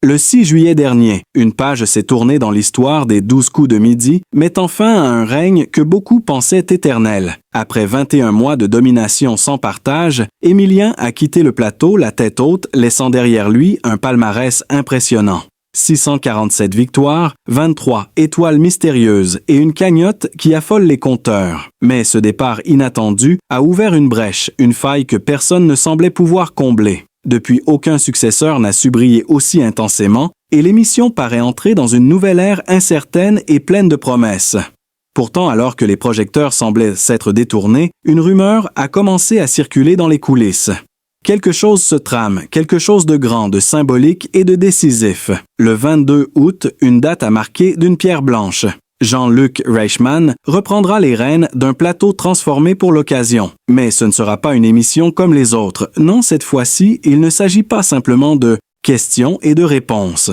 Le 6 juillet dernier, une page s'est tournée dans l'histoire des 12 coups de midi, mettant fin à un règne que beaucoup pensaient éternel. Après 21 mois de domination sans partage, Émilien a quitté le plateau la tête haute, laissant derrière lui un palmarès impressionnant. 647 victoires, 23 étoiles mystérieuses et une cagnotte qui affole les compteurs. Mais ce départ inattendu a ouvert une brèche, une faille que personne ne semblait pouvoir combler. Depuis, aucun successeur n'a su briller aussi intensément et l'émission paraît entrer dans une nouvelle ère incertaine et pleine de promesses. Pourtant, alors que les projecteurs semblaient s'être détournés, une rumeur a commencé à circuler dans les coulisses. Quelque chose se trame, quelque chose de grand, de symbolique et de décisif. Le 22 août, une date à marquer d'une pierre blanche. Jean-Luc Reichmann reprendra les rênes d'un plateau transformé pour l'occasion. Mais ce ne sera pas une émission comme les autres. Non, cette fois-ci, il ne s'agit pas simplement de questions et de réponses.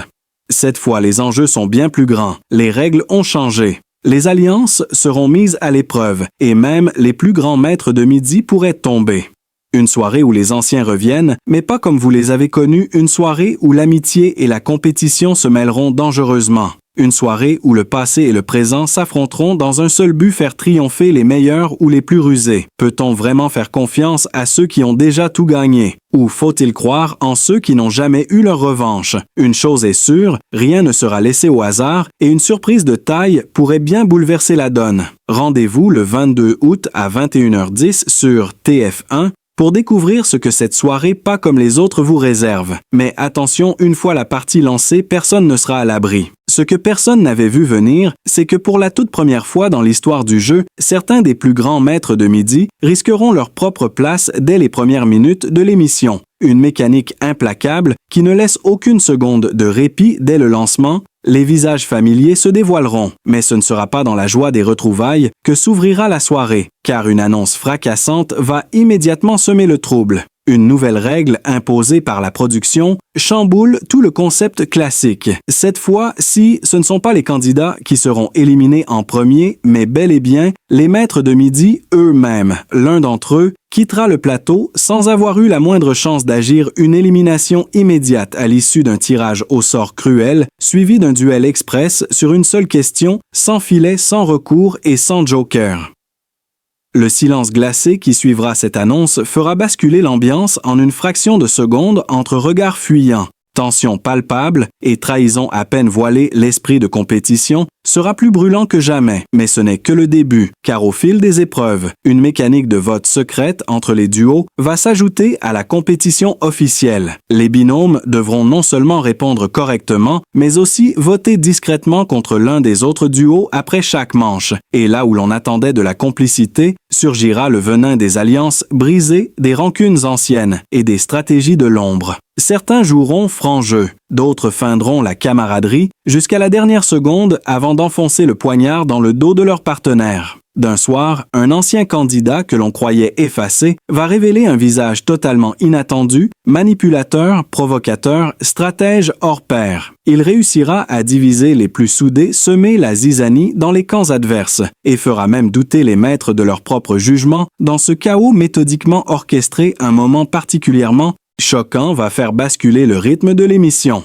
Cette fois, les enjeux sont bien plus grands. Les règles ont changé. Les alliances seront mises à l'épreuve et même les plus grands maîtres de midi pourraient tomber. Une soirée où les anciens reviennent, mais pas comme vous les avez connus, une soirée où l'amitié et la compétition se mêleront dangereusement. Une soirée où le passé et le présent s'affronteront dans un seul but, faire triompher les meilleurs ou les plus rusés. Peut-on vraiment faire confiance à ceux qui ont déjà tout gagné? Ou faut-il croire en ceux qui n'ont jamais eu leur revanche? Une chose est sûre, rien ne sera laissé au hasard et une surprise de taille pourrait bien bouleverser la donne. Rendez-vous le 22 août à 21h10 sur TF1 pour découvrir ce que cette soirée pas comme les autres vous réserve. Mais attention, une fois la partie lancée, personne ne sera à l'abri. Ce que personne n'avait vu venir, c'est que pour la toute première fois dans l'histoire du jeu, certains des plus grands maîtres de midi risqueront leur propre place dès les premières minutes de l'émission. Une mécanique implacable qui ne laisse aucune seconde de répit dès le lancement. Les visages familiers se dévoileront, mais ce ne sera pas dans la joie des retrouvailles que s'ouvrira la soirée, car une annonce fracassante va immédiatement semer le trouble. Une nouvelle règle imposée par la production chamboule tout le concept classique. Cette fois-ci, ce ne sont pas les candidats qui seront éliminés en premier, mais bel et bien les maîtres de midi eux-mêmes. L'un d'entre eux quittera le plateau sans avoir eu la moindre chance d'agir, une élimination immédiate à l'issue d'un tirage au sort cruel, suivi d'un duel express sur une seule question, sans filet, sans recours et sans joker. Le silence glacé qui suivra cette annonce fera basculer l'ambiance en une fraction de seconde entre regards fuyants. Tension palpable et trahison à peine voilée, l'esprit de compétition sera plus brûlant que jamais. Mais ce n'est que le début, car au fil des épreuves, une mécanique de vote secrète entre les duos va s'ajouter à la compétition officielle. Les binômes devront non seulement répondre correctement, mais aussi voter discrètement contre l'un des autres duos après chaque manche. Et là où l'on attendait de la complicité, surgira le venin des alliances brisées, des rancunes anciennes et des stratégies de l'ombre. Certains joueront franc jeu, d'autres feindront la camaraderie jusqu'à la dernière seconde avant d'enfoncer le poignard dans le dos de leur partenaire. D'un soir, un ancien candidat que l'on croyait effacé va révéler un visage totalement inattendu, manipulateur, provocateur, stratège hors pair. Il réussira à diviser les plus soudés, semer la zizanie dans les camps adverses et fera même douter les maîtres de leur propre jugement. Dans ce chaos méthodiquement orchestré, un moment particulièrement choquant va faire basculer le rythme de l'émission.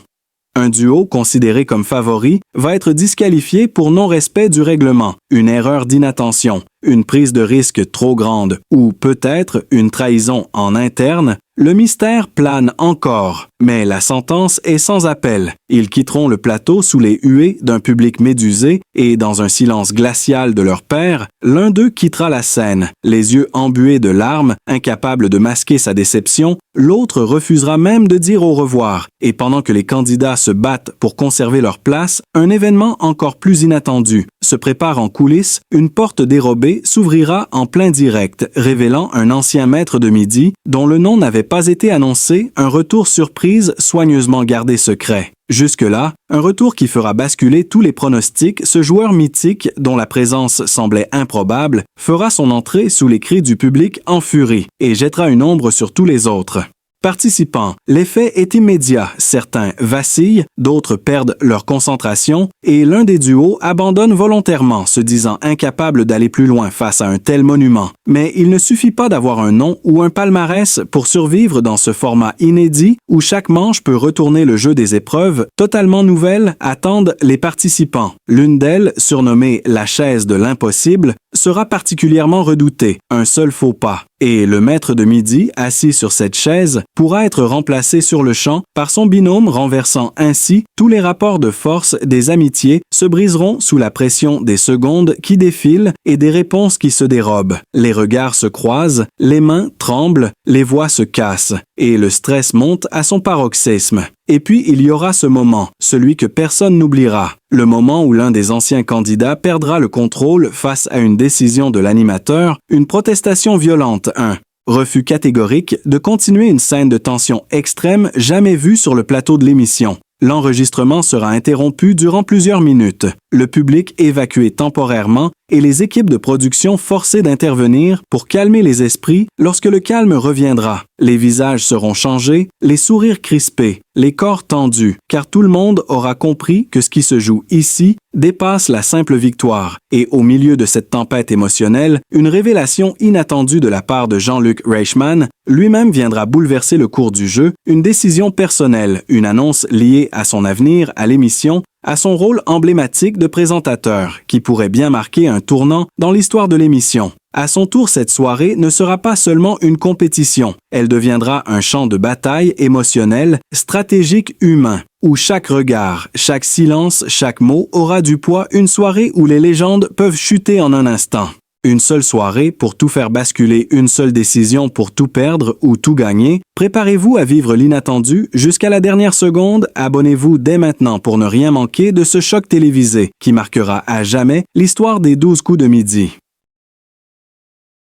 Un duo considéré comme favori va être disqualifié pour non-respect du règlement, une erreur d'inattention, une prise de risque trop grande ou peut-être une trahison en interne. Le mystère plane encore, mais la sentence est sans appel. Ils quitteront le plateau sous les huées d'un public médusé et dans un silence glacial de leur père, l'un d'eux quittera la scène, les yeux embués de larmes, incapable de masquer sa déception, l'autre refusera même de dire au revoir. Et pendant que les candidats se battent pour conserver leur place, un événement encore plus inattendu se prépare en coulisses, une porte dérobée s'ouvrira en plein direct, révélant un ancien maître de midi dont le nom n'avait pas été annoncé, un retour surprise soigneusement gardé secret. Jusque-là, un retour qui fera basculer tous les pronostics, ce joueur mythique dont la présence semblait improbable fera son entrée sous les cris du public en furie et jettera une ombre sur tous les autres. Participants, l'effet est immédiat. Certains vacillent, d'autres perdent leur concentration et l'un des duos abandonne volontairement, se disant incapable d'aller plus loin face à un tel monument. Mais il ne suffit pas d'avoir un nom ou un palmarès pour survivre dans ce format inédit où chaque manche peut retourner le jeu des épreuves totalement nouvelles attendent les participants. L'une d'elles, surnommée la chaise de l'impossible, sera particulièrement redoutée. Un seul faux pas. Et le maître de midi, assis sur cette chaise, pourra être remplacé sur le champ par son binôme, renversant ainsi tous les rapports de force des amitiés se briseront sous la pression des secondes qui défilent et des réponses qui se dérobent. Les regards se croisent, les mains tremblent, les voix se cassent et le stress monte à son paroxysme. Et puis il y aura ce moment, celui que personne n'oubliera, le moment où l'un des anciens candidats perdra le contrôle face à une décision de l'animateur, une protestation violente, un refus catégorique de continuer une scène de tension extrême jamais vue sur le plateau de l'émission. L'enregistrement sera interrompu durant plusieurs minutes, le public évacué temporairement et les équipes de production forcées d'intervenir pour calmer les esprits lorsque le calme reviendra. Les visages seront changés, les sourires crispés, les corps tendus, car tout le monde aura compris que ce qui se joue ici dépasse la simple victoire. Et au milieu de cette tempête émotionnelle, une révélation inattendue de la part de Jean-Luc Reichmann lui-même viendra bouleverser le cours du jeu, une décision personnelle, une annonce liée à son avenir à l'émission, à son rôle emblématique de présentateur, qui pourrait bien marquer un tournant dans l'histoire de l'émission. À son tour, cette soirée ne sera pas seulement une compétition, elle deviendra un champ de bataille émotionnel, stratégique, humain, où chaque regard, chaque silence, chaque mot aura du poids, une soirée où les légendes peuvent chuter en un instant. Une seule soirée pour tout faire basculer, une seule décision pour tout perdre ou tout gagner. Préparez-vous à vivre l'inattendu jusqu'à la dernière seconde. Abonnez-vous dès maintenant pour ne rien manquer de ce choc télévisé qui marquera à jamais l'histoire des 12 coups de midi.